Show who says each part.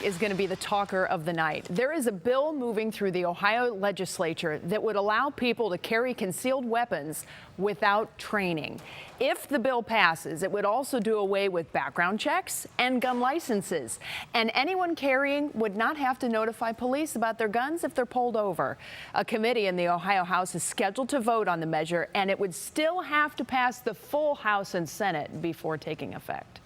Speaker 1: Is going to be the talker of the night. There is a bill moving through the Ohio legislature that would allow people to carry concealed weapons without training. If the bill passes, it would also do away with background checks and gun licenses. And anyone carrying would not have to notify police about their guns if they're pulled over. A committee in the Ohio House is scheduled to vote on the measure, and it would still have to pass the full House and Senate before taking effect.